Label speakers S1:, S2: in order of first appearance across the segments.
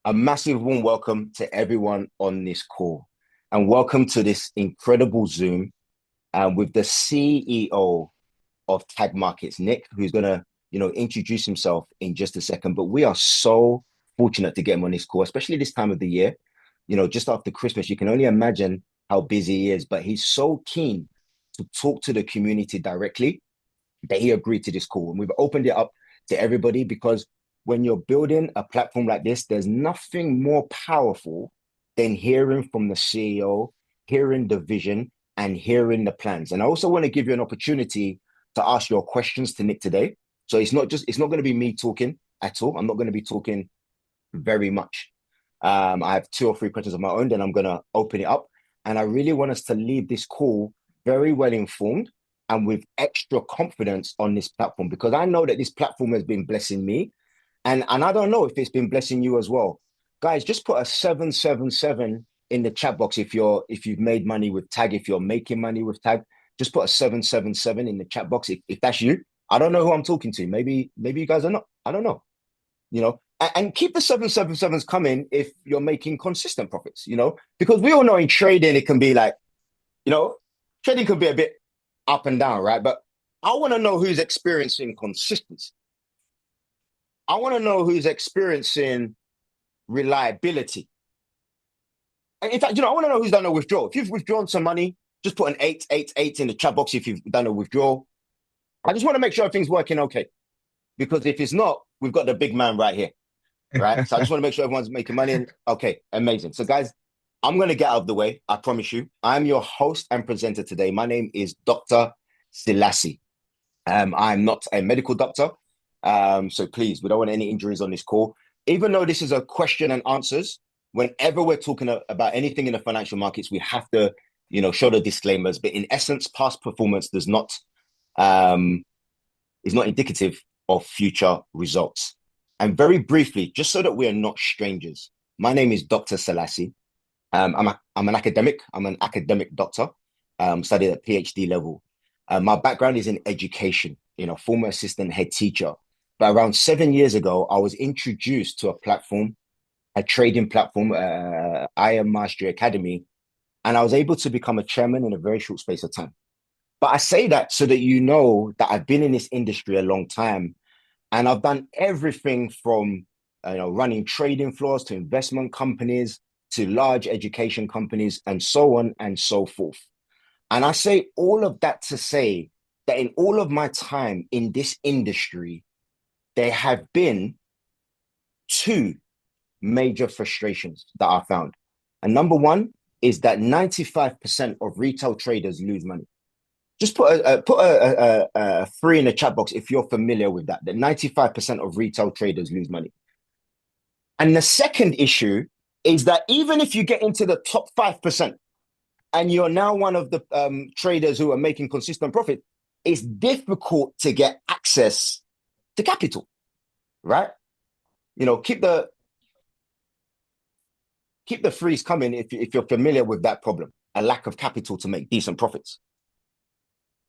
S1: A massive warm welcome to everyone on this call, and welcome to this incredible Zoom with the CEO of Tagmarkets, Nick, who's gonna, introduce himself in just a second. But we are so fortunate to get him on this call, especially this time of the year. Just after Christmas, you can only imagine how busy he is, but he's so keen to talk to the community directly that he agreed to this call. And we've opened it up to everybody because when you're building a platform like this, there's nothing more powerful than hearing from the CEO, hearing the vision, and hearing the plans. And I also want to give you an opportunity to ask your questions to Nick today. So it's not going to be me talking at all. I'm not going to be talking very much. I have two or three questions of my own, then I'm going to open it up. And I really want us to leave this call very well informed and with extra confidence on this platform, because I know that this platform has been blessing me. And I don't know if it's been blessing you as well. Guys, just put a 777 in the chat box if you've made money with Tag, if you're making money with Tag. Just put a 777 in the chat box if that's you. I don't know who I'm talking to. Maybe you guys are not. I don't know. And keep the 777s coming if you're making consistent profits, because we all know in trading it can be like, trading can be a bit up and down, right? But I want to know who's experiencing consistency. I want to know who's experiencing reliability. And in fact, I want to know who's done a withdrawal. If you've withdrawn some money, just put an 888 in the chat box if you've done a withdrawal. I just want to make sure everything's working okay. Because if it's not, we've got the big man right here, right? So I just want to make sure everyone's making money. And okay, amazing. So guys, I'm going to get out of the way. I promise you. I'm your host and presenter today. My name is Dr. Selassie. I'm not a medical doctor. So please, we don't want any injuries on this call. Even though this is a question and answers, whenever we're talking about anything in the financial markets, we have to, show the disclaimers. But in essence, past performance is not indicative of future results. And very briefly, just so that we are not strangers, my name is Dr. Selassie. I'm an academic. I'm an academic doctor. Studied at PhD level. My background is in education. Former assistant head teacher. But around 7 years ago, I was introduced to a platform, a trading platform, I Am Mastery Academy, and I was able to become a chairman in a very short space of time. But I say that so that you know that I've been in this industry a long time, and I've done everything from running trading floors to investment companies to large education companies and so on and so forth. And I say all of that to say that in all of my time in this industry, there have been two major frustrations that I found. And number one is that 95% of retail traders lose money. Just put a three in the chat box if you're familiar with that 95% of retail traders lose money. And the second issue is that even if you get into the top 5% and you're now one of the traders who are making consistent profit, it's difficult to get access to capital, right? Keep the threes coming if you're familiar with that problem, a lack of capital to make decent profits.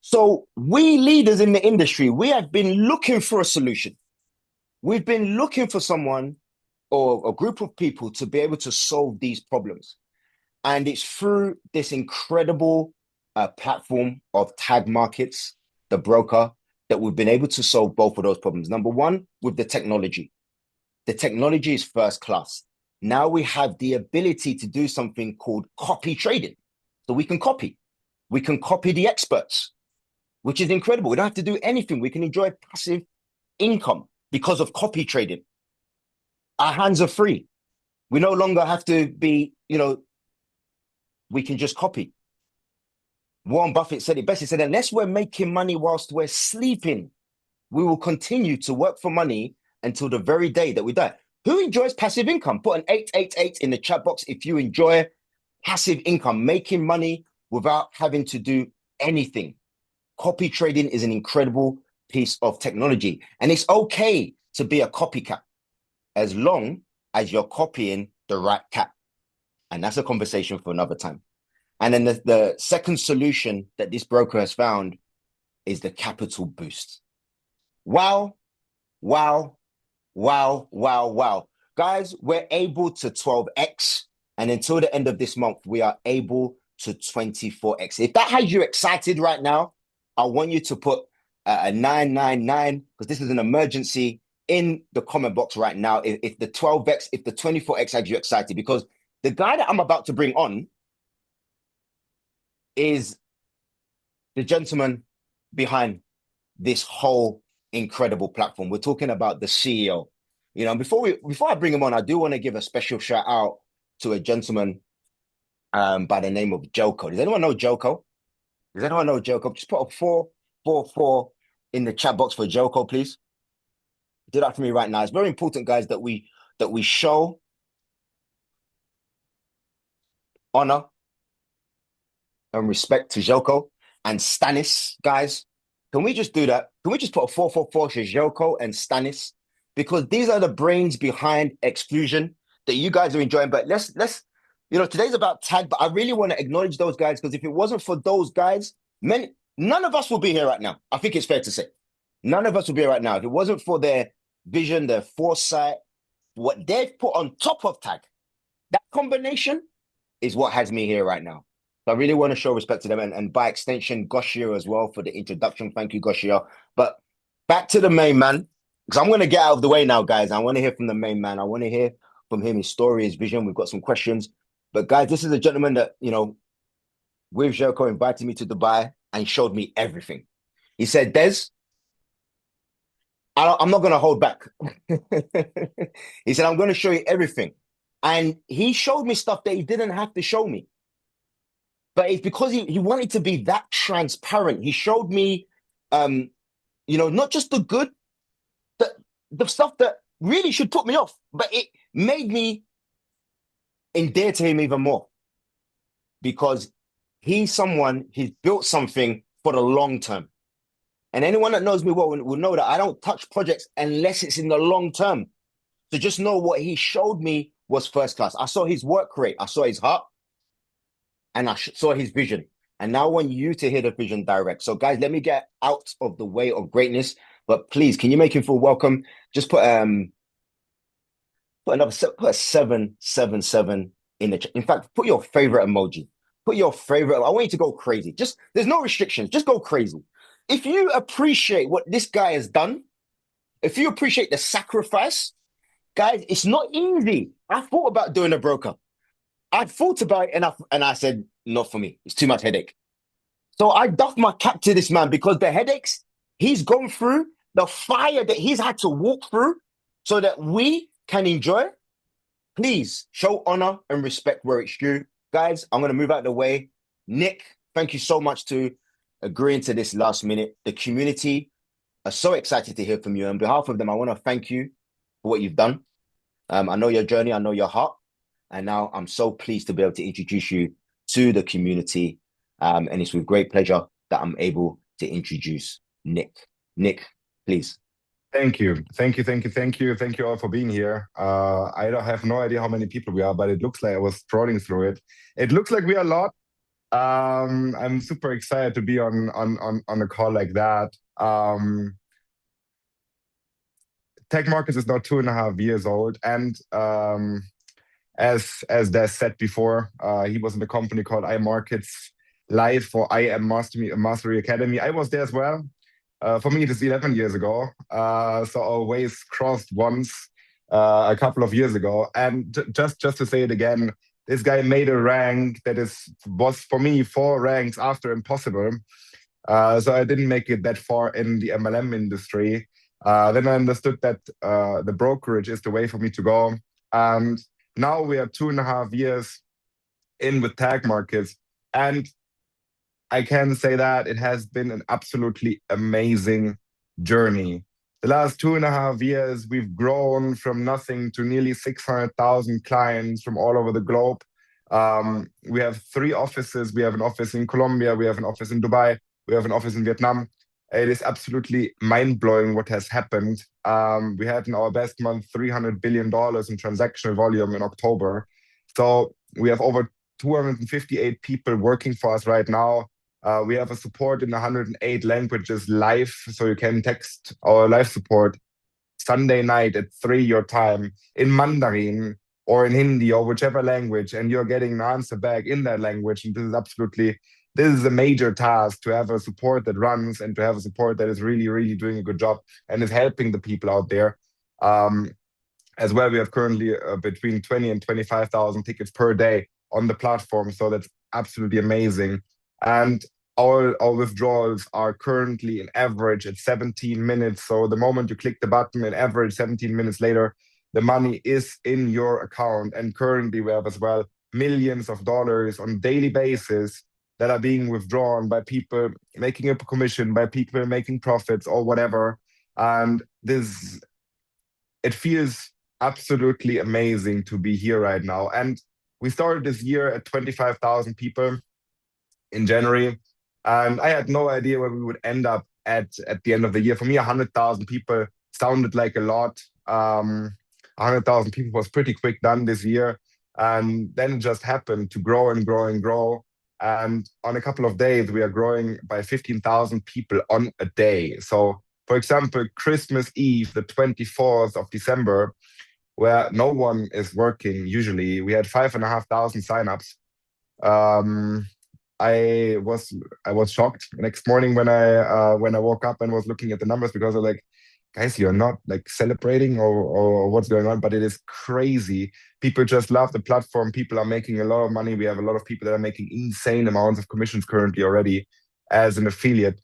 S1: So we leaders in the industry, we have been looking for a solution. We've been looking for someone or a group of people to be able to solve these problems. And it's through this incredible platform of Tagmarkets, the broker, that we've been able to solve both of those problems. Number one, with the technology. The technology is first class. Now we have the ability to do something called copy trading. So we can copy. We can copy the experts, which is incredible. We don't have to do anything. We can enjoy passive income because of copy trading. Our hands are free. We no longer have to be, we can just copy. Warren Buffett said it best. He said, unless we're making money whilst we're sleeping, we will continue to work for money until the very day that we die. Who enjoys passive income? Put an 888 in the chat box if you enjoy passive income, making money without having to do anything. Copy trading is an incredible piece of technology. And it's okay to be a copycat as long as you're copying the right cat. And that's a conversation for another time. And then the second solution that this broker has found is the capital boost. Wow, wow, wow, wow, wow. guys, we're able to 12x, and until the end of this month, we are able to 24x. If that has you excited right now, I want you to put a 999, because this is an emergency, in the comment box right now. If the 12x, if the 24x has you excited, because the guy that I'm about to bring on is the gentleman behind this whole incredible platform. We're talking about the CEO. You know, before I bring him on, I do want to give a special shout out to a gentleman by the name of Joko. Does anyone know Joko? Does anyone know Joko? Just put a 444 in the chat box for Joko, please. Do that for me right now. It's very important, guys, that we show honor and respect to Joko and Stanis, guys. Can we just do that? Can we just put a 444 for Joko and Stanis? Because these are the brains behind Exfusion that you guys are enjoying. But let's you know, today's about Tag, but I really want to acknowledge those guys, because if it wasn't for those guys, none of us will be here right now. I think it's fair to say. None of us will be here right now. If it wasn't for their vision, their foresight, what they've put on top of Tag, that combination is what has me here right now. So I really want to show respect to them, and by extension, Goshia as well, for the introduction. Thank you, Goshia. But back to the main man, because I'm going to get out of the way now, guys. I want to hear from the main man. I want to hear from him, his story, his vision. We've got some questions. But guys, this is a gentleman that, you know, with Joko, invited me to Dubai and showed me everything. He said, Des, I'm not going to hold back. He said, I'm going to show you everything. And he showed me stuff that he didn't have to show me. But it's because he wanted to be that transparent. He showed me, you know, not just the good, the stuff that really should put me off, but it made me endear to him even more, because he's built something for the long term. And anyone that knows me well will know that I don't touch projects unless it's in the long term. So just know what he showed me was first class. I saw his work rate, I saw his heart, and I saw his vision. And now I want you to hear the vision direct. So guys, let me get out of the way of greatness. But please, can you make him feel welcome? Just put a 777 in the chat. In fact, put your favorite emoji. Put your favorite. I want you to go crazy. Just, there's no restrictions. Just go crazy. If you appreciate what this guy has done, if you appreciate the sacrifice, guys, it's not easy. I thought about doing a broker. I thought about it, and I said, not for me. It's too much headache. So I doff my cap to this man, because the headaches he's gone through, the fire that he's had to walk through so that we can enjoy. Please show honor and respect where it's due. Guys, I'm going to move out of the way. Nick, thank you so much to agreeing to this last minute. The community are so excited to hear from you. On behalf of them, I want to thank you for what you've done. I know your journey, I know your heart. And now I'm so pleased to be able to introduce you to the community. And it's with great pleasure that I'm able to introduce Nick. Nick, please.
S2: Thank you. Thank you all for being here. I don't have no idea how many people we are, but it looks like, I was scrolling through it. It looks like we are a lot. I'm super excited to be on a call like that. Tagmarkets is now 2.5 years old, and as Des said before, he was in a company called iMarkets Live for IM Mastery Academy. I was there as well. For me, it is 11 years ago. So our ways crossed once a couple of years ago. And just to say it again, this guy made a rank that was for me 4 ranks after impossible. So I didn't make it that far in the MLM industry. Then I understood that the brokerage is the way for me to go. And now we are 2.5 years in with Tagmarkets, and I can say that it has been an absolutely amazing journey. The last 2.5 years, we've grown from nothing to nearly 600,000 clients from all over the globe. We have 3 offices. We have an office in Colombia. We have an office in Dubai. We have an office in Vietnam. It is absolutely mind-blowing what has happened. We had in our best month $300 billion in transactional volume in October. So we have over 258 people working for us right now. We have a support in 108 languages live, so you can text our live support Sunday night at 3 your time in Mandarin or in Hindi or whichever language, and you're getting an answer back in that language. And this is a major task, to have a support that runs and to have a support that is really, really doing a good job and is helping the people out there. As well, we have currently between 20 and 25,000 tickets per day on the platform. So that's absolutely amazing. And our withdrawals are currently in average at 17 minutes. So the moment you click the button, in average 17 minutes later, the money is in your account. And currently we have as well millions of dollars on a daily basis that are being withdrawn by people making a commission, by people making profits or whatever. And it feels absolutely amazing to be here right now. And we started this year at 25,000 people in January. And I had no idea where we would end up at the end of the year. For me, 100,000 people sounded like a lot. 100,000 people was pretty quick done this year. And then it just happened to grow and grow and grow. And on a couple of days, we are growing by 15,000 people on a day. So, for example, Christmas Eve, the 24th of December, where no one is working usually, we had 5,500 signups. I was shocked next morning when I woke up and was looking at the numbers, because I was like, guys, you're not like celebrating or what's going on, but it is crazy. People just love the platform. People are making a lot of money. We have a lot of people that are making insane amounts of commissions currently already as an affiliate.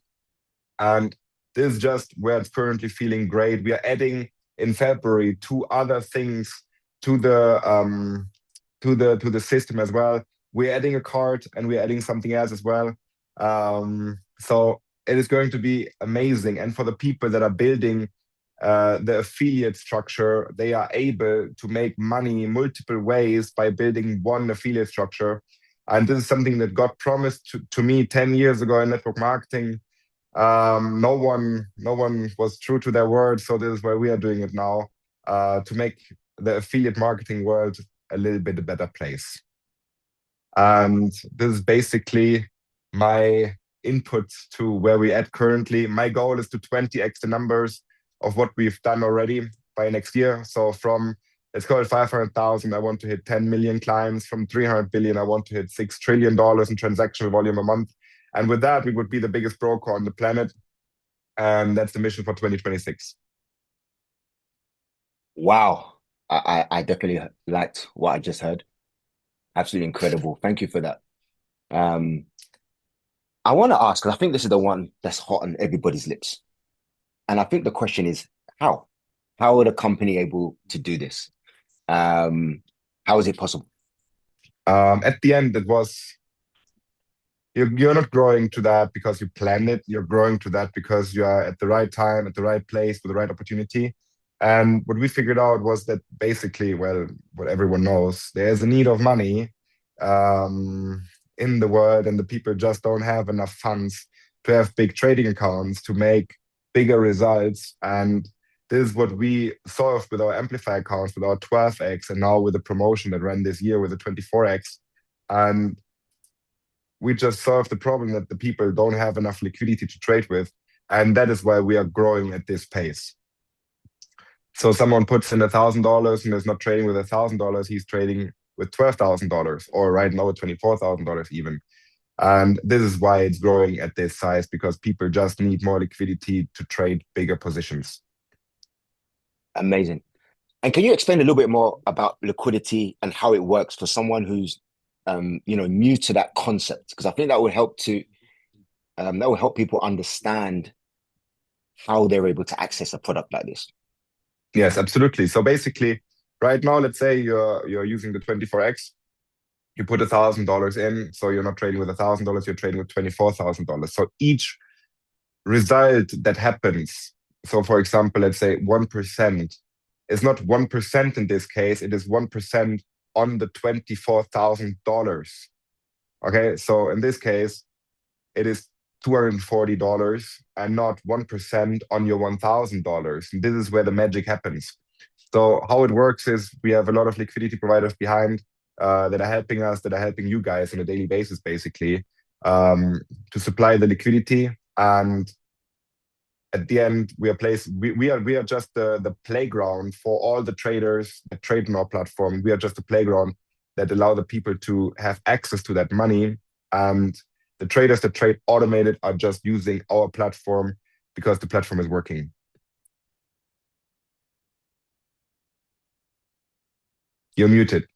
S2: And this is just where it's currently feeling great. We are adding in February 2 other things to the system as well. We're adding a card and we're adding something else as well. So it is going to be amazing. And for the people that are building the affiliate structure, they are able to make money in multiple ways by building one affiliate structure. And this is something that got promised to me 10 years ago in network marketing. No one was true to their word. So this is why we are doing it now, to make the affiliate marketing world a little bit a better place. And this is basically my input to where we're at currently. My goal is to 20x the numbers of what we've done already by next year. So from, let's call it 500,000, I want to hit 10 million clients. From 300 billion, I want to hit $6 trillion in transactional volume a month. And with that, we would be the biggest broker on the planet. And that's the mission for 2026.
S1: Wow. I definitely liked what I just heard. Absolutely incredible. Thank you for that. I want to ask, because I think this is the one that's hot on everybody's lips. And I think the question is, how? How are the company able to do this? How is it possible?
S2: At the end, it was, you're not growing to that because you planned it. You're growing to that because you are at the right time, at the right place, with the right opportunity. And what we figured out was that basically, well, what everyone knows, there's a need of money in the world, and the people just don't have enough funds to have big trading accounts to make bigger results. And this is what we solved with our Amplify accounts, with our 12x, and now with the promotion that ran this year with the 24x. And we just solved the problem that the people don't have enough liquidity to trade with. And that is why we are growing at this pace. So someone puts in $1,000 and is not trading with $1,000, he's trading with $12,000, or right now with $24,000 even. And this is why it's growing at this size, because people just need more liquidity to trade bigger positions.
S1: Amazing. And can you explain a little bit more about liquidity and how it works for someone who's new to that concept? Because I think that would help people understand how they're able to access a product like this.
S2: Yes, absolutely. So basically, right now, let's say you're using the 24x, you put $1,000 in, so you're not trading with $1,000, you're trading with $24,000. So each result that happens, so for example, let's say 1%, is not 1% in this case, it is 1% on the $24,000. Okay, so in this case, it is $240 and not 1% on your $1,000. And this is where the magic happens. So how it works is we have a lot of liquidity providers behind that are helping us, that are helping you guys on a daily basis, basically, to supply the liquidity. And at the end, we are just the playground for all the traders that trade on our platform. We are just a playground that allow the people to have access to that money. And the traders that trade automated are just using our platform because the platform is working. You're muted.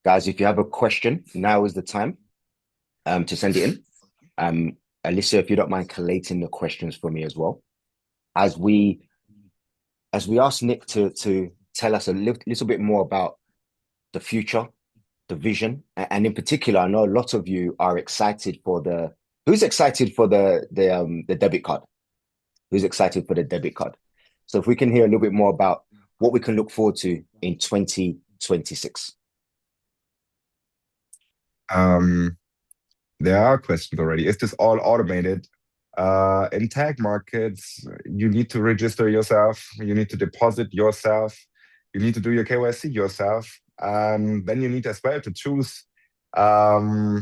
S1: Guys, if you have a question, now is the time to send it in. Alyssa, if you don't mind collating the questions for me as well. As we ask Nick to tell us a little bit more about the future, the vision, and in particular, I know a lot of you are excited for who's excited for the debit card? Who's excited for the debit card? So if we can hear a little bit more about what we can look forward to in 2026.
S2: There are questions already. Is this all automated? In Tagmarkets, you need to register yourself. You need to deposit yourself. You need to do your KYC yourself. And then you need as well to choose a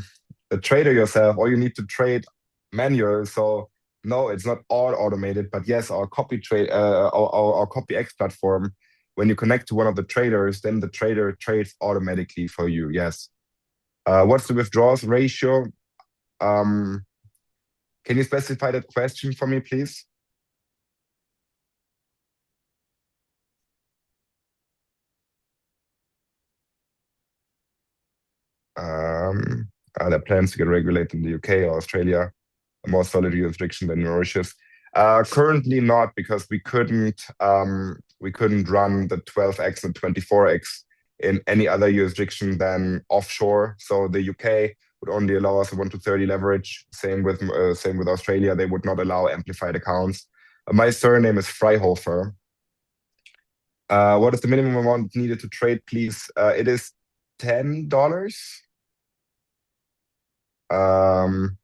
S2: trader yourself, or you need to trade manual. So no, it's not all automated. But yes, our our copyx platform, when you connect to one of the traders, then the trader trades automatically for you. Yes. What's the withdrawals ratio? Can you specify that question for me, please? Are there plans to get regulated in the UK or Australia, a more solid jurisdiction than Mauritius? Currently not, because we couldn't run the 12x and 24x in any other jurisdiction than offshore. So the UK would only allow us a 1-to-30 leverage. Same with Australia. They would not allow amplified accounts. My surname is Freihofer. What is the minimum amount needed to trade, please? It is $10. Can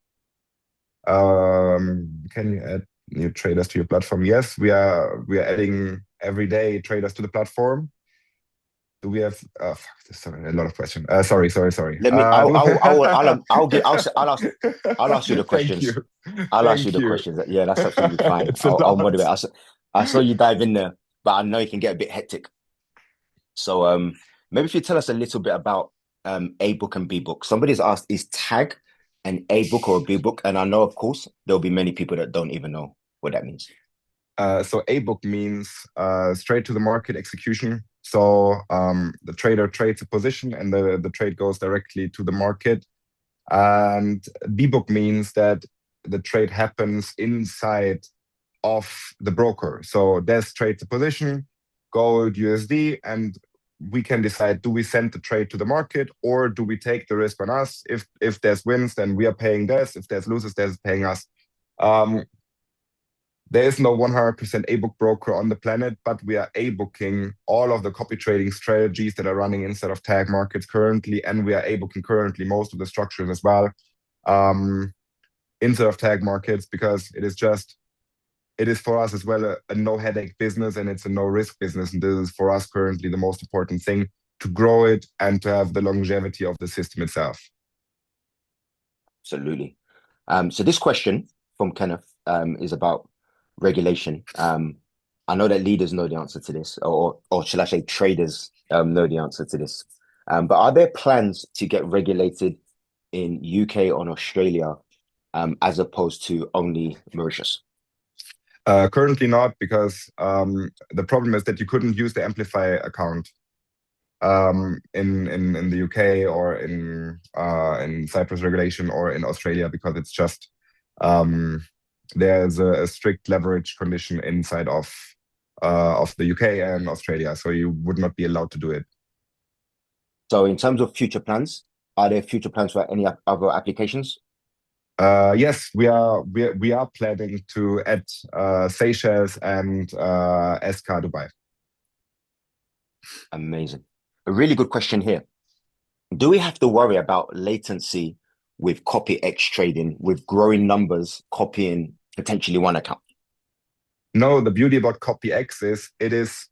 S2: you add new traders to your platform? Yes, we are adding every day traders to the platform. Do we have sorry, a lot of questions? Sorry.
S1: Let me. I'll ask you the questions.
S2: Thank you.
S1: I'll ask
S2: Thank
S1: you the
S2: you.
S1: questions. Yeah, that's absolutely fine.
S2: It's a
S1: I'll
S2: lot.
S1: moderate. I saw you dive in there, but I know it can get a bit hectic. So maybe if you tell us a little bit about A book and B book. Somebody's asked, is Tag an A book or a B book? And I know, of course, there'll be many people that don't even know what that means.
S2: So A book means straight to the market execution. So the trader trades a position and the trade goes directly to the market. And B book means that the trade happens inside of the broker. So Des trades a position, gold, USD, and we can decide, do we send the trade to the market or do we take the risk on us? If Des wins, then we are paying Des. If Des loses, Des is paying us. There is no 100% A-book broker on the planet, but we are A-booking all of the copy trading strategies that are running inside of Tagmarkets currently, and we are A-booking currently most of the structures as well inside of Tagmarkets, because it is for us as well a no headache business, and it's a no risk business. And this is for us currently the most important thing, to grow it and to have the longevity of the system itself.
S1: Absolutely. So this question from Kenneth is about regulation. I know that leaders know the answer to this, or should I say traders know the answer to this. But are there plans to get regulated in UK or Australia as opposed to only Mauritius?
S2: Currently not, because the problem is that you couldn't use the Amplify account in the UK or in Cyprus regulation or in Australia, because it's just there's a strict leverage condition inside of the UK and Australia, so you would not be allowed to do it.
S1: So in terms of future plans, are there future plans for any other applications?
S2: Yes, we are planning to add Seychelles and SK Dubai.
S1: Amazing. A really good question here. Do we have to worry about latency with copyx trading, with growing numbers copying potentially one account?
S2: No, the beauty about copyx is it is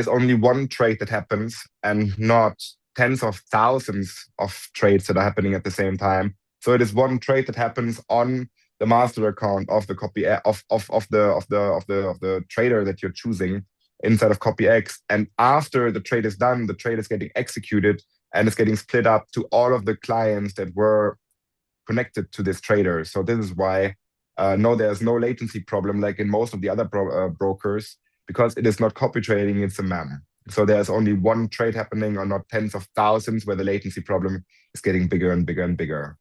S2: only one trade that happens and not tens of thousands of trades that are happening at the same time. So it is one trade that happens on the master account of the copy of the trader that you're choosing inside of copyx. And after the trade is done, the trade is getting executed and it's getting split up to all of the clients that were connected to this trader. So this is why no, there's no latency problem like in most of the other brokers, because it is not copy trading, it's a MEM. So there's only one trade happening, or not tens of thousands, where the latency problem is getting bigger and bigger and bigger.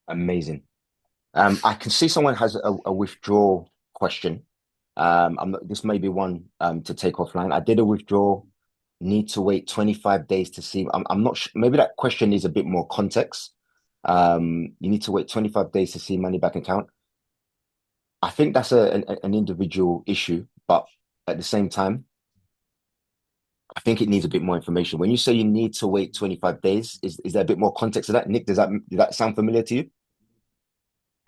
S1: Amazing. I can see someone has a withdrawal question. This may be one to take offline. I did a withdrawal, need to wait 25 days to see. I'm not sure. Maybe that question needs a bit more context. You need to wait 25 days to see money back account. I think that's an individual issue, but at the same time, I think it needs a bit more information. When you say you need to wait 25 days, is there a bit more context to that? Nick, does that sound familiar to you?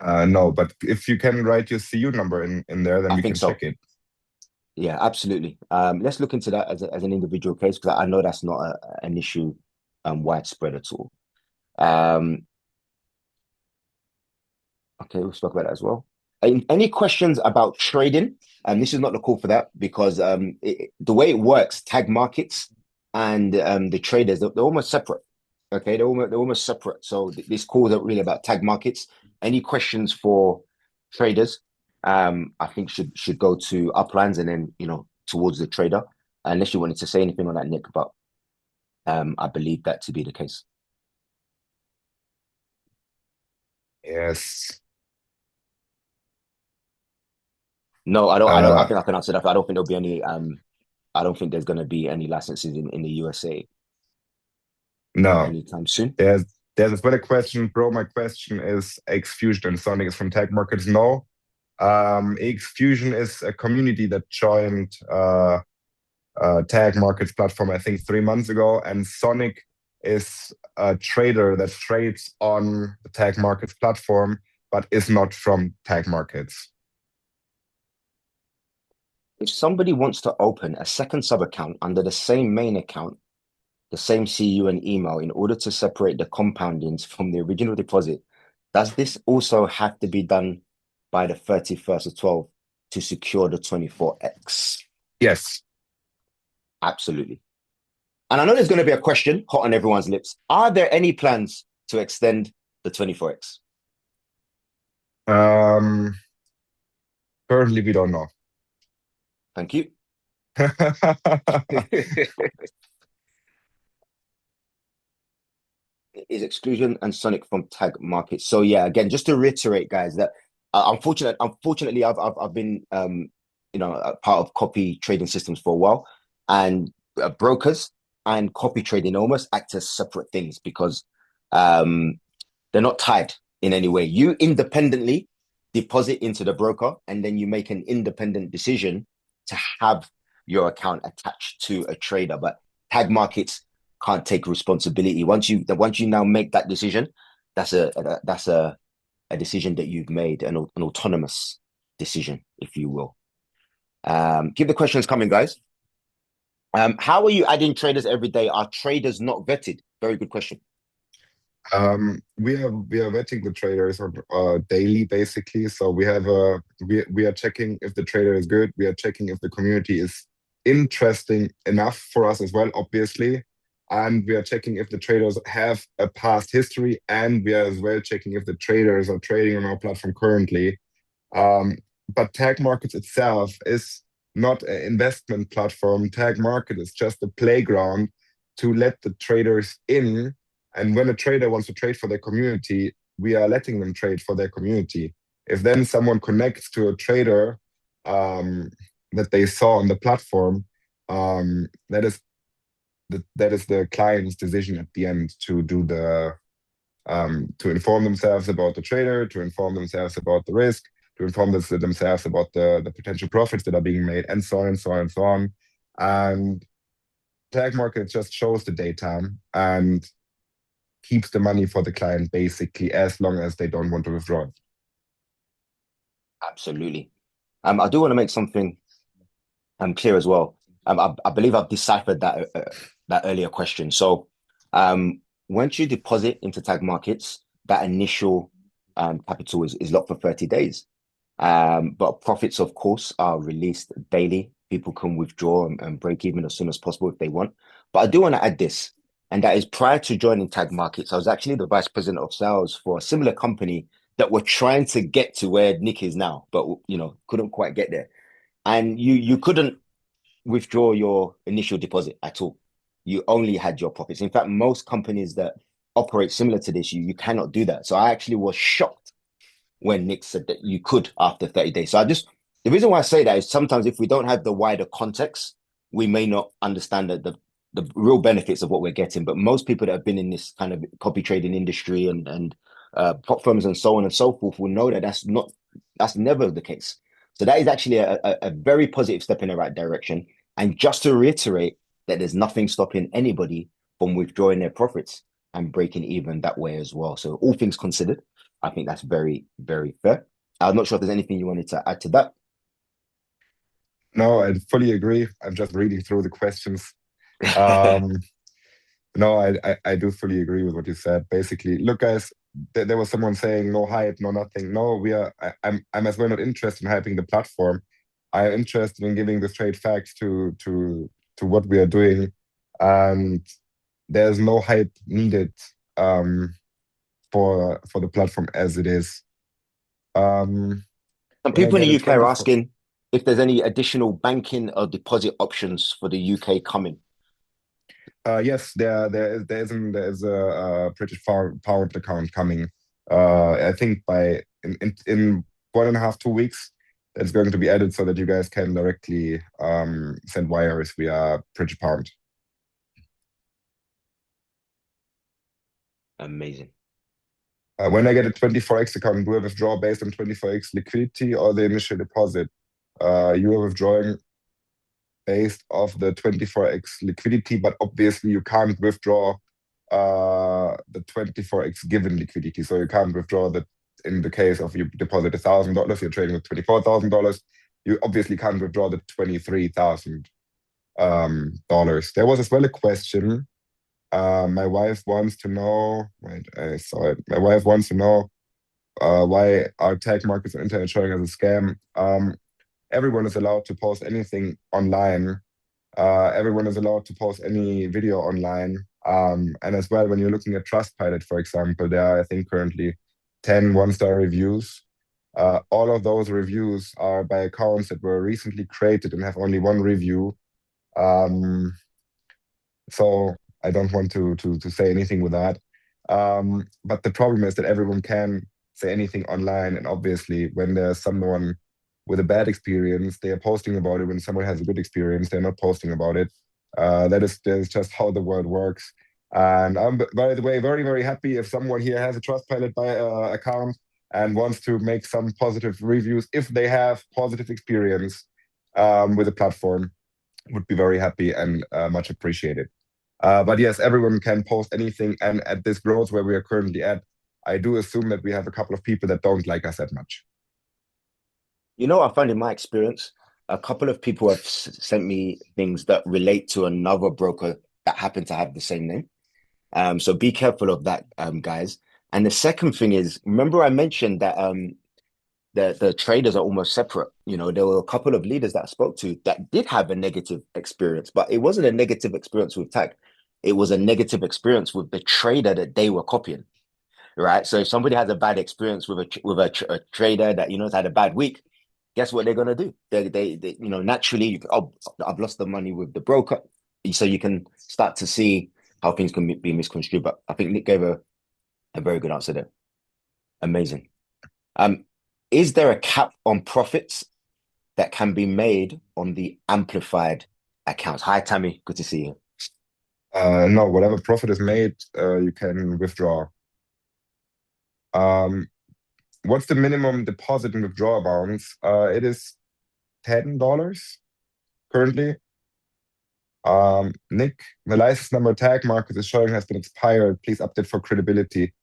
S2: No, but if you can write your CU number in there, then
S1: I
S2: we
S1: think
S2: can check
S1: so.
S2: it.
S1: Yeah, absolutely. Let's look into that as an individual case, because I know that's not an issue widespread at all. Okay, we'll talk about that as well. Any questions about trading? This is not the call for that, because the way it works, Tagmarkets and the traders, they're almost separate. Okay, they're almost separate. So this call isn't really about Tagmarkets. Any questions for traders? I think should go to uplines and then towards the trader. Unless you wanted to say anything on that, Nick, but I believe that to be the case.
S2: Yes.
S1: No, I don't. I
S2: Uh,
S1: think I can answer that. I don't think there'll be any. I don't think there's going to be any licenses in the USA
S2: no,
S1: anytime soon.
S2: there's as well a question, bro. My question is Exfusion and Sonic is from Tagmarkets. No, Exfusion is a community that joined Tagmarkets platform, I think 3 months ago, and Sonic is a trader that trades on the Tagmarkets platform, but is not from Tagmarkets.
S1: If somebody wants to open a second sub account under the same main account, the same CU and email, in order to separate the compoundings from the original deposit, does this also have to be done by the 31st of 12 to secure the 24x?
S2: Yes.
S1: Absolutely. And I know there's going to be a question hot on everyone's lips. Are there any plans to extend the 24x?
S2: Currently, we don't know.
S1: Thank you. Is Exfusion and Sonic from Tagmarkets. So yeah, again, just to reiterate, guys, that unfortunately, I've been a part of copy trading systems for a while, and brokers and copy trading almost act as separate things, because they're not tied in any way. You independently deposit into the broker, and then you make an independent decision to have your account attached to a trader. But Tagmarkets can't take responsibility. Once you now make that decision, that's a decision that you've made, an autonomous decision, if you will. Keep the questions coming, guys. How are you adding traders every day? Are traders not vetted? Very good question.
S2: We are vetting the traders on daily, basically. So we are checking if the trader is good. We are checking if the community is interesting enough for us as well, obviously. And we are checking if the traders have a past history, and we are as well checking if the traders are trading on our platform currently. But Tagmarkets itself is not an investment platform. Tagmarket is just a playground to let the traders in. And when a trader wants to trade for their community, we are letting them trade for their community. If then someone connects to a trader that they saw on the platform, that is the client's decision at the end to do to inform themselves about the trader, to inform themselves about the risk, to inform themselves about the potential profits that are being made, and so on and so on and so on. And Tagmarket just shows the data and keeps the money for the client, basically, as long as they don't want to withdraw.
S1: Absolutely. I do want to make something clear as well. I believe I've deciphered that earlier question. So once you deposit into Tagmarkets, that initial capital is locked for 30 days. But profits, of course, are released daily. People can withdraw and break even as soon as possible if they want. But I do want to add this, and that is prior to joining Tagmarkets, I was actually the vice president of sales for a similar company that were trying to get to where Nick is now, but couldn't quite get there. And you couldn't withdraw your initial deposit at all. You only had your profits. In fact, most companies that operate similar to this, you cannot do that. So I actually was shocked when Nick said that you could after 30 days. So the reason why I say that is sometimes if we don't have the wider context, we may not understand the real benefits of what we're getting. But most people that have been in this kind of copy trading industry and prop firms and so on and so forth will know that that's never the case. So that is actually a very positive step in the right direction. And just to reiterate that there's nothing stopping anybody from withdrawing their profits and breaking even that way as well. So all things considered, I think that's very, very fair. I'm not sure if there's anything you wanted to add to that.
S2: No, I fully agree. I'm just reading through the questions. Um, no, I do fully agree with what you said. Basically, look, guys, there was someone saying no hype, no nothing. No, I'm as well not interested in hyping the platform. I'm interested in giving the straight facts to what we are doing, and there's no hype needed for the platform as it is.
S1: Some
S2: When I
S1: people in
S2: get
S1: the
S2: a
S1: UK are
S2: 24,
S1: asking if there's any additional banking or deposit options for the UK coming.
S2: yes, there is a British pound account coming. I think in 1.5 2 weeks, it's going to be added so that you guys can directly send wires via British pound.
S1: Amazing.
S2: When I get a 24x account, do I withdraw based on 24x liquidity or the initial deposit? You are withdrawing based off the 24x liquidity, but obviously you can't withdraw the 24x given liquidity. So you can't withdraw that in the case of you deposit $1,000, you're trading with $24,000. You obviously can't withdraw the $23,000. There was as well a question. My wife wants to know. Wait, I saw it. My wife wants to know why are Tagmarkets on internet showing as a scam. Everyone is allowed to post anything online. Everyone is allowed to post any video online. And as well, when you're looking at Trustpilot, for example, there are, I think, currently 10 one-star reviews. All of those reviews are by accounts that were recently created and have only one review. So I don't want to say anything with that. But the problem is that everyone can say anything online, and obviously, when there's someone with a bad experience, they are posting about it. When someone has a good experience, they're not posting about it. That is just how the world works. And I'm, by the way, very, very happy if someone here has a Trustpilot account and wants to make some positive reviews. If they have positive experience with the platform, would be very happy and much appreciated. But yes, everyone can post anything. And at this growth where we are currently at, I do assume that we have a couple of people that don't like us that much.
S1: I found in my experience, a couple of people have sent me things that relate to another broker that happen to have the same name. So be careful of that, guys. And the second thing is, remember I mentioned that the traders are almost separate. There were a couple of leaders that I spoke to that did have a negative experience, but it wasn't a negative experience with Tag. It was a negative experience with the trader that they were copying, right? So if somebody has a bad experience with a trader that has had a bad week, guess what they're gonna do? They naturally, I've lost the money with the broker, so you can start to see how things can be misconstrued. But I think Nick gave a very good answer there. Amazing. Is there a cap on profits that can be made on the amplified accounts? Hi, Tammy. Good to see you.
S2: No, whatever profit is made, you can withdraw. What's the minimum deposit and withdrawal balance? It is $10 currently. Nick, the license number Tagmarkets is showing has been expired. Please update for credibility.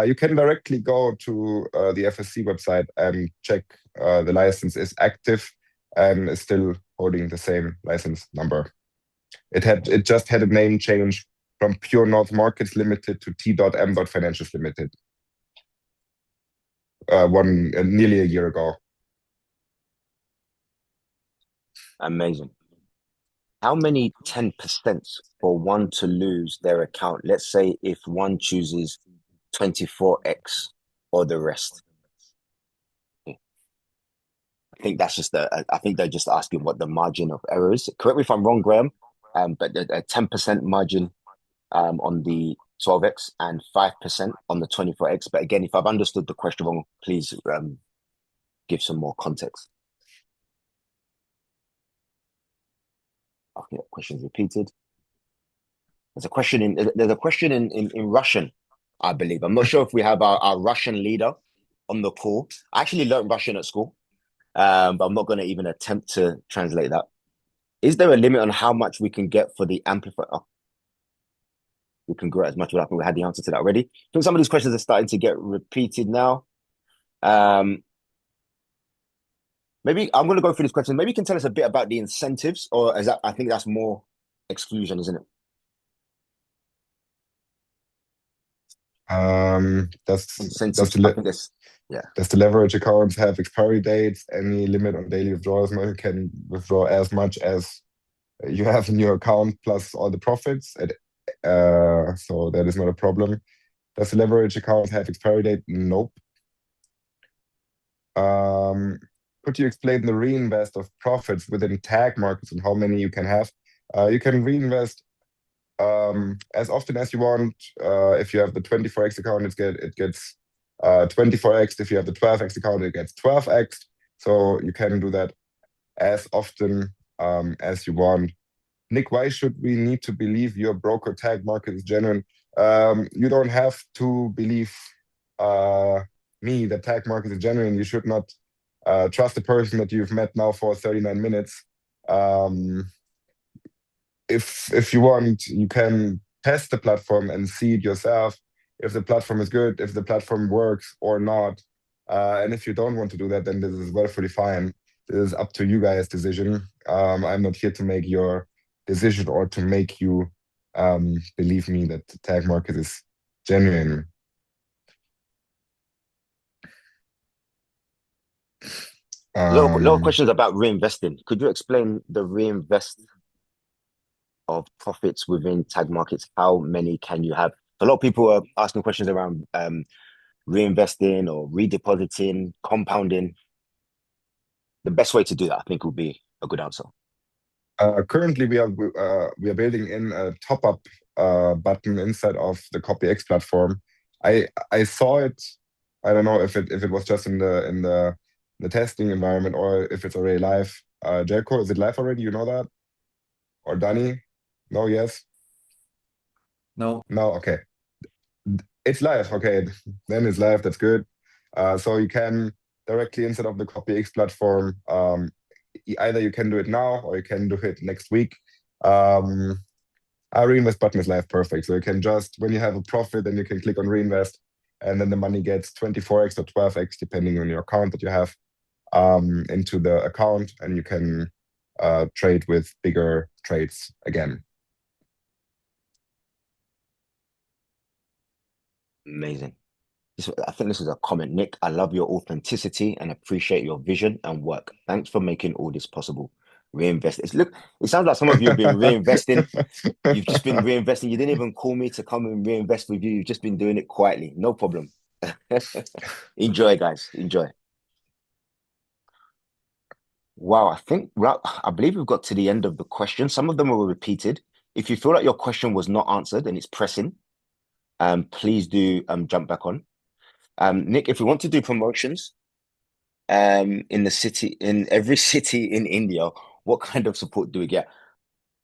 S2: You can directly go to the FSC website and check the license is active and is still holding the same license number. It just had a name change from Pure North Markets Limited to T.M. Financials Limited. nearly a year ago.
S1: Amazing. How many 10% for one to lose their account? Let's say if one chooses 24x or the rest. I think that's just I think they're just asking what the margin of error is. Correct me if I'm wrong, Graham. But a 10% margin on the 12x and 5% on the 24x. But again, if I've understood the question wrong, please give some more context. Okay, question's repeated. There's a question in Russian, I believe. I'm not sure if we have our Russian leader on the call. I actually learned Russian at school, but I'm not going to even attempt to translate that. Is there a limit on how much we can get for the amplifier? Oh, we can grow as much as we had the answer to that already. I think some of these questions are starting to get repeated now. Maybe I'm going to go through this question. Maybe you can tell us a bit about the incentives, or is that? I think that's more exclusion, isn't it? Incentives. I think that's yeah.
S2: Does the leverage accounts have expiry dates? Any limit on daily withdrawals? You can withdraw as much as you have in your account plus all the profits. So that is not a problem. Does the leverage account have expiry date? Nope. Could you explain the reinvest of profits within Tagmarkets and how many you can have? You can reinvest as often as you want. If you have the 24x account, it gets 24x. If you have the 12x account, it gets 12x. So you can do that as often as you want. Nick, why should we need to believe your broker Tagmarket is genuine? You don't have to believe me that Tagmarket is genuine. You should not trust the person that you've met now for 39 minutes. If you want, you can test the platform and see it yourself. If the platform is good, if the platform works or not. And if you don't want to do that, then this is perfectly fine. This is up to you guys' decision. I'm not here to make your decision or to make you believe me that the Tagmarket is genuine.
S1: A lot of questions about reinvesting. Could you explain the reinvest of profits within Tagmarkets? How many can you have? A lot of people are asking questions around reinvesting or redepositing, compounding. The best way to do that, I think, would be a good answer.
S2: Currently, we are building in a top-up button inside of the CopyX platform. I saw it. I don't know if it was just in the testing environment or if it's already live. Jelko, is it live already? You know that? Or Danny? No, yes?
S3: No.
S2: No, okay. It's live. Okay, then it's live. That's good. So you can directly inside of the CopyX platform. Either you can do it now or you can do it next week. Our reinvest button is live perfect. So you can just, when you have a profit, then you can click on reinvest, and then the money gets 24x or 12x, depending on your account that you have, into the account, and you can trade with bigger trades again.
S1: Amazing. I think this is a comment. Nick, I love your authenticity and appreciate your vision and work. Thanks for making all this possible. Reinvest. Look, it sounds like some of you have been reinvesting. You've just been reinvesting. You didn't even call me to come and reinvest with you. You've just been doing it quietly. No problem. Enjoy, guys. Enjoy. Wow, I believe we've got to the end of the question. Some of them were repeated. If you feel like your question was not answered and it's pressing, please do jump back on. Nick, if we want to do promotions in every city in India, what kind of support do we get?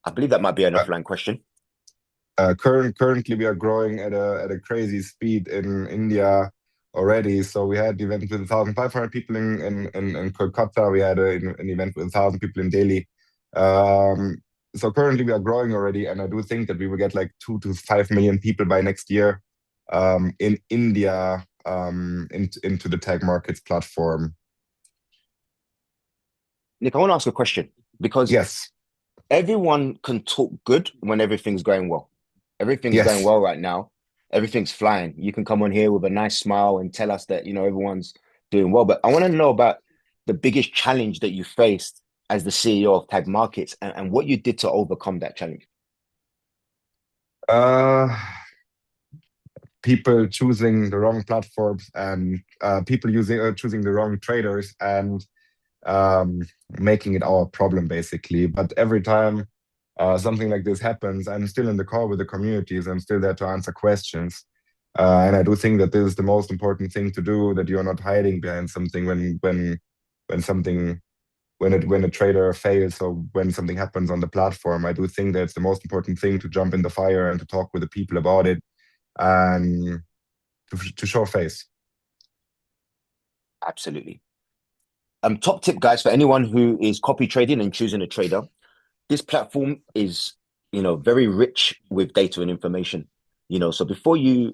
S1: I believe that might be an offline question.
S2: Currently, we are growing at a crazy speed in India already. So we had an event with 1,500 people in Kolkata. We had an event with 1,000 people in Delhi. So currently, we are growing already, and I do think that we will get like 2 to 5 million people by next year in India into the Tagmarkets platform.
S1: Nick, I want to ask a question because
S2: yes,
S1: everyone can talk good when everything's going well. Everything's
S2: yes.
S1: going well right now. Everything's flying. You can come on here with a nice smile and tell us that everyone's Doing well. But I want to know about the biggest challenge that you faced as the CEO of Tagmarkets and what you did to overcome that challenge.
S2: Uh, People choosing the wrong platforms and people choosing the wrong traders and um, making it our problem basically. But every time something like this happens, I'm still in the call with the communities. I'm still there to answer questions. And I do think that this is the most important thing to do, that you're not hiding behind something when something when a trader fails or when something happens on the platform. I do think that's the most important thing, to jump in the fire and to talk with the people about it and to show face.
S1: Absolutely. Top tip, guys, for anyone who is copy trading and choosing a trader. This platform is, very rich with data and information. So before you,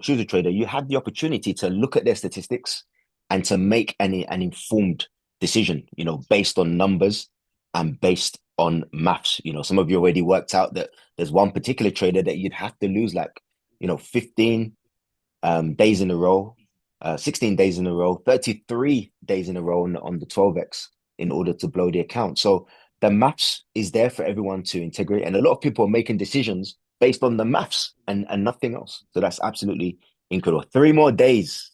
S1: choose a trader, you have the opportunity to look at their statistics and to make an informed decision, based on numbers and based on maths. Some of you already worked out that there's one particular trader that you'd have to lose 15 days in a row, 16 days in a row, 33 days in a row on the 12x in order to blow the account. So the maths is there for everyone to integrate. And a lot of people are making decisions based on the maths and nothing else. So that's absolutely incredible. 3 more days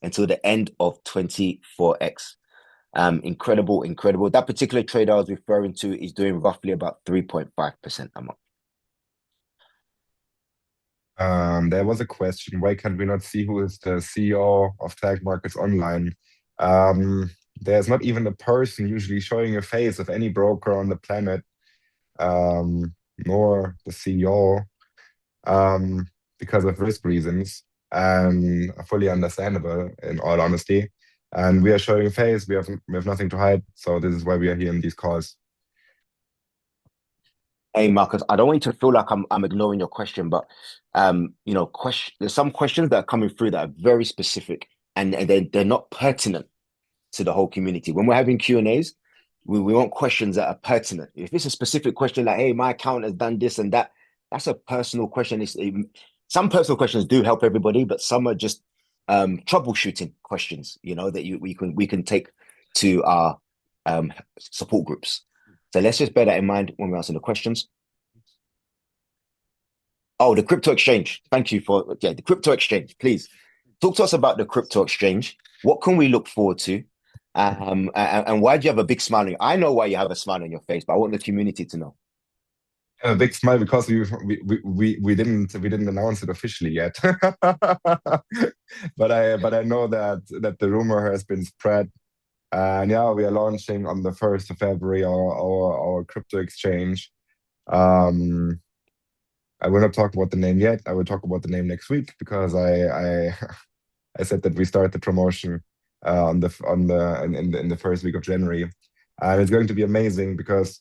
S1: until the end of 24x. Incredible, incredible. That particular trader I was referring to is doing roughly about 3.5% a month.
S2: There was a question, why can't we not see who is the CEO of Tagmarkets online? There's not even a person usually showing a face of any broker on the planet, nor the CEO, because of risk reasons, and fully understandable in all honesty. And we are showing face, we have nothing to hide, so this is why we are here in these calls.
S1: Hey Marcus, I don't want you to feel like I'm ignoring your question, but there's some questions that are coming through that are very specific and they're not pertinent to the whole community. When we're having Q&As, we want questions that are pertinent. If it's a specific question like, hey, my account has done this and that, that's a personal question. Some personal questions do help everybody, but some are just troubleshooting questions, that we can take to our support groups. So let's just bear that in mind when we're answering the questions. Oh, the crypto exchange. Thank you the crypto exchange. Please talk to us about the crypto exchange. What can we look forward to? And why do you have a big smile on I know why you have a smile on your face, but I want the community to know.
S2: A big smile because we didn't announce it officially yet, but I know that the rumor has been spread. And yeah, we are launching on the 1st of February our crypto exchange. I will not talk about the name yet. I will talk about the name next week because I I said that we start the promotion in the first week of January, and it's going to be amazing because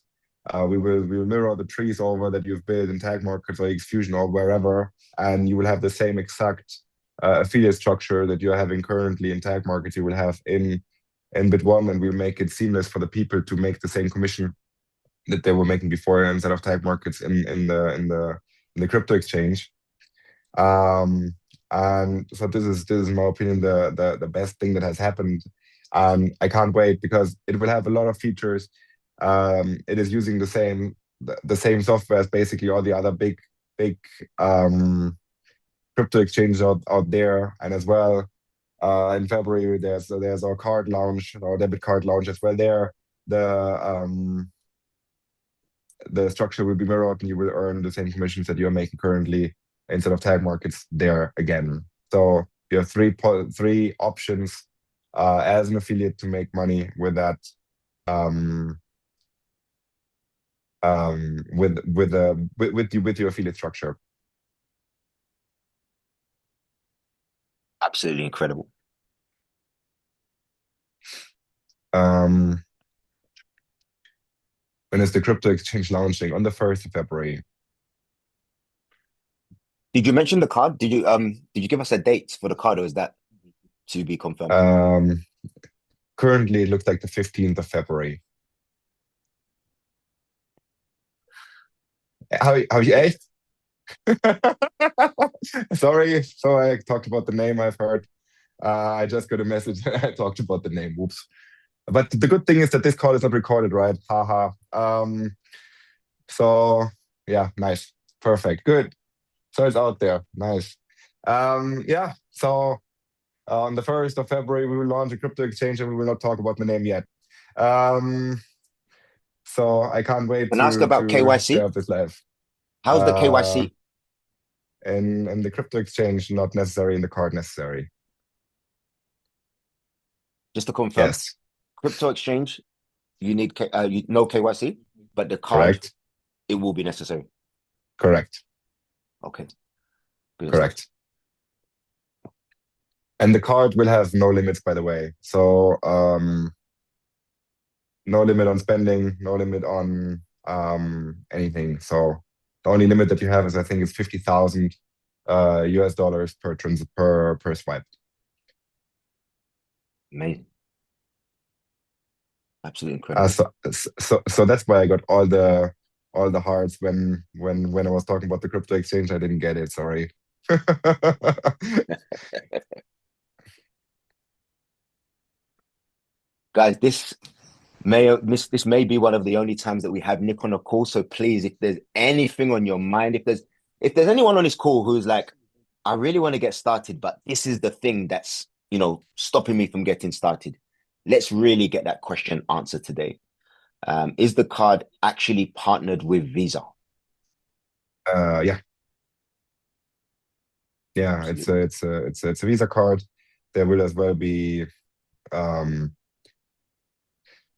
S2: we will mirror the trees over that you've built in Tagmarkets or Exfusion or wherever, and you will have the same exact affiliate structure that you're having currently in Tagmarkets. You will have in Bit1, and we'll make it seamless for the people to make the same commission that they were making before instead of Tagmarkets in the crypto exchange. And so this is in my opinion the best thing that has happened. I can't wait because it will have a lot of features. It is using the same software as basically all the other big crypto exchanges out there. And as well, in February there's our card launch, our debit card launch as well. There the structure will be mirrored and you will earn the same commissions that you're making currently instead of Tagmarkets there again. So you have three options as an affiliate to make money with that, with your affiliate structure.
S1: Absolutely incredible.
S2: When is the crypto exchange launching? On the 1st of February.
S1: Did you mention the card? Did you give us a date for the card, or is that to be confirmed?
S2: Currently, it looks like the 15th of February. How you? Sorry, so I talked about the name I've heard. I just got a message. I talked about the name. Whoops. But the good thing is that this call is not recorded, right? Haha. So yeah, nice. Perfect. Good. So it's out there. Nice. Yeah. So on the 1st of February, we will launch a crypto exchange and we will not talk about the name yet. So I can't wait
S1: And ask about
S2: to
S1: KYC.
S2: share this live.
S1: How's the KYC?
S2: In the crypto exchange, not necessary. In the card, necessary.
S1: Just to confirm,
S2: Yes.
S1: crypto exchange, you need no KYC, but the card,
S2: Correct.
S1: it will be necessary.
S2: Correct.
S1: Okay. Good
S2: Correct.
S1: stuff.
S2: And the card will have no limits, by the way. So no limit on spending, no limit on anything. So the only limit that you have is, I think, it's 50,000 US dollars per swipe.
S1: Amazing. Absolutely incredible.
S2: So that's why I got all the hearts when I was talking about the crypto exchange. I didn't get it. Sorry.
S1: Guys, this may be one of the only times that we have Nick on a call. So please, if there's anything on your mind, if there's anyone on this call who's like, I really want to get started, but this is the thing that's, stopping me from getting started. Let's really get that question answered today. Is the card actually partnered with Visa?
S2: Yeah. Yeah, it's a Visa card. There will as well be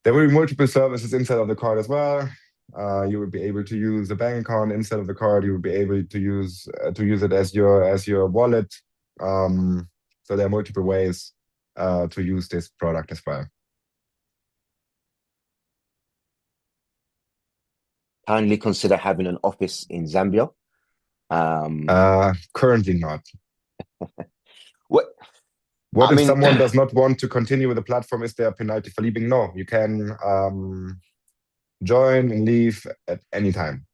S2: there will be multiple services inside of the card as well. You will be able to use a bank account inside of the card. You will be able to use it as your wallet. So there are multiple ways to use this product as well.
S1: Kindly consider having an office in Zambia.
S2: Currently not.
S1: What
S2: if someone does not want to continue with the platform? Is there a penalty for leaving? No, you can join and leave at any time.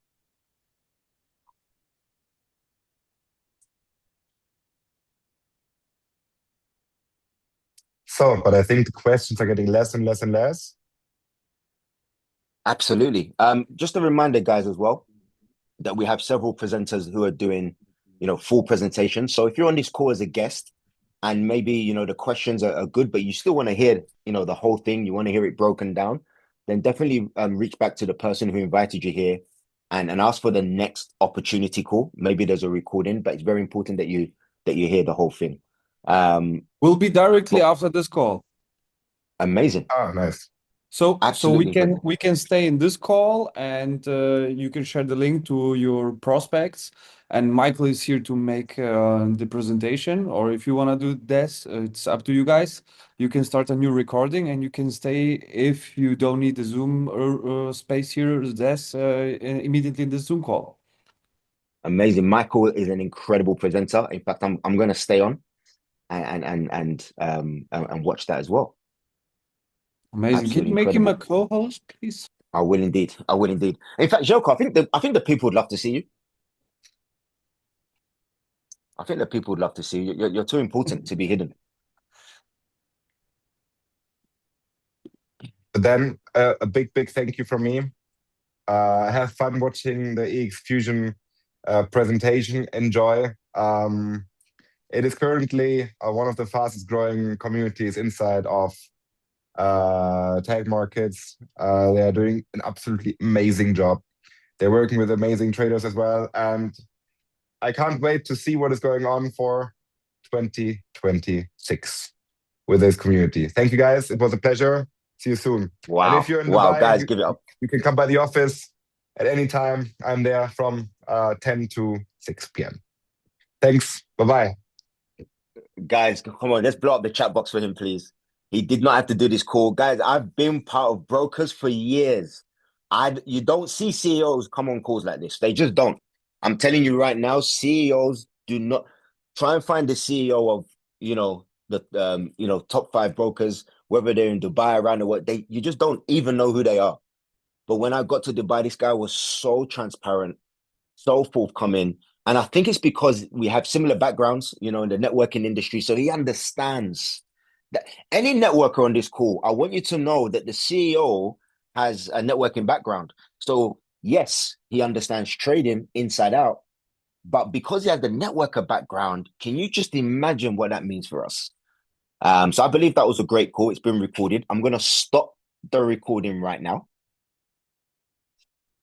S2: So, but I think the questions are getting less and less and less.
S1: Absolutely. Just a reminder, guys, as well, that we have several presenters who are doing, full presentations. So if you're on this call as a guest and maybe, the questions are good, but you still want to hear, the whole thing, you want to hear it broken down, then definitely reach back to the person who invited you here and ask for the next opportunity call. Maybe there's a recording, but it's very important that you hear the whole thing.
S3: We'll be directly after this call.
S1: Amazing.
S2: Oh, nice.
S3: So
S1: Absolutely
S3: we can stay in this call and you can share the link to your prospects. And Michael is here to make the presentation. Or if you want to do this, it's up to you guys. You can start a new recording and you can stay if you don't need the Zoom space here, immediately in the Zoom call.
S1: Amazing. Michael is an incredible presenter. In fact, I'm going to stay on and watch that as well.
S3: Amazing. Can you make him a co-host, please?
S1: I will indeed. In fact, Joko, I think the people would love to see you. I think the people would love to see you. You're too important to be hidden.
S2: But then a big thank you from me. Have fun watching the Exfusion presentation. Enjoy. It is currently one of the fastest growing communities inside of Tagmarkets. They are doing an absolutely amazing job. They're working with amazing traders as well, and I can't wait to see what is going on for 2026 with this community. Thank you, guys. It was a pleasure. See you soon.
S1: Wow.
S2: And if you're in Dubai,
S1: guys, give it up.
S2: You can come by the office at any time. I'm there from 10 to 6 p.m. Thanks. Bye-bye.
S1: Guys, come on. Let's blow up the chat box for him, please. He did not have to do this call. Guys, I've been part of brokers for years. You don't see CEOs come on calls like this. They just don't. I'm telling you right now, CEOs do not try and find the CEO of, the top 5 brokers, whether they're in Dubai, around the world. You just don't even know who they are. But when I got to Dubai, this guy was so transparent, so forthcoming, And I think it's because we have similar backgrounds, you know, in the networking industry. So he understands that any networker on this call, I want you to know that the CEO has a networking background. So yes, he understands trading inside out, but because he has the networker background, can you just imagine what that means for us? So I believe that was a great call. It's been recorded. I'm going to stop the recording right now.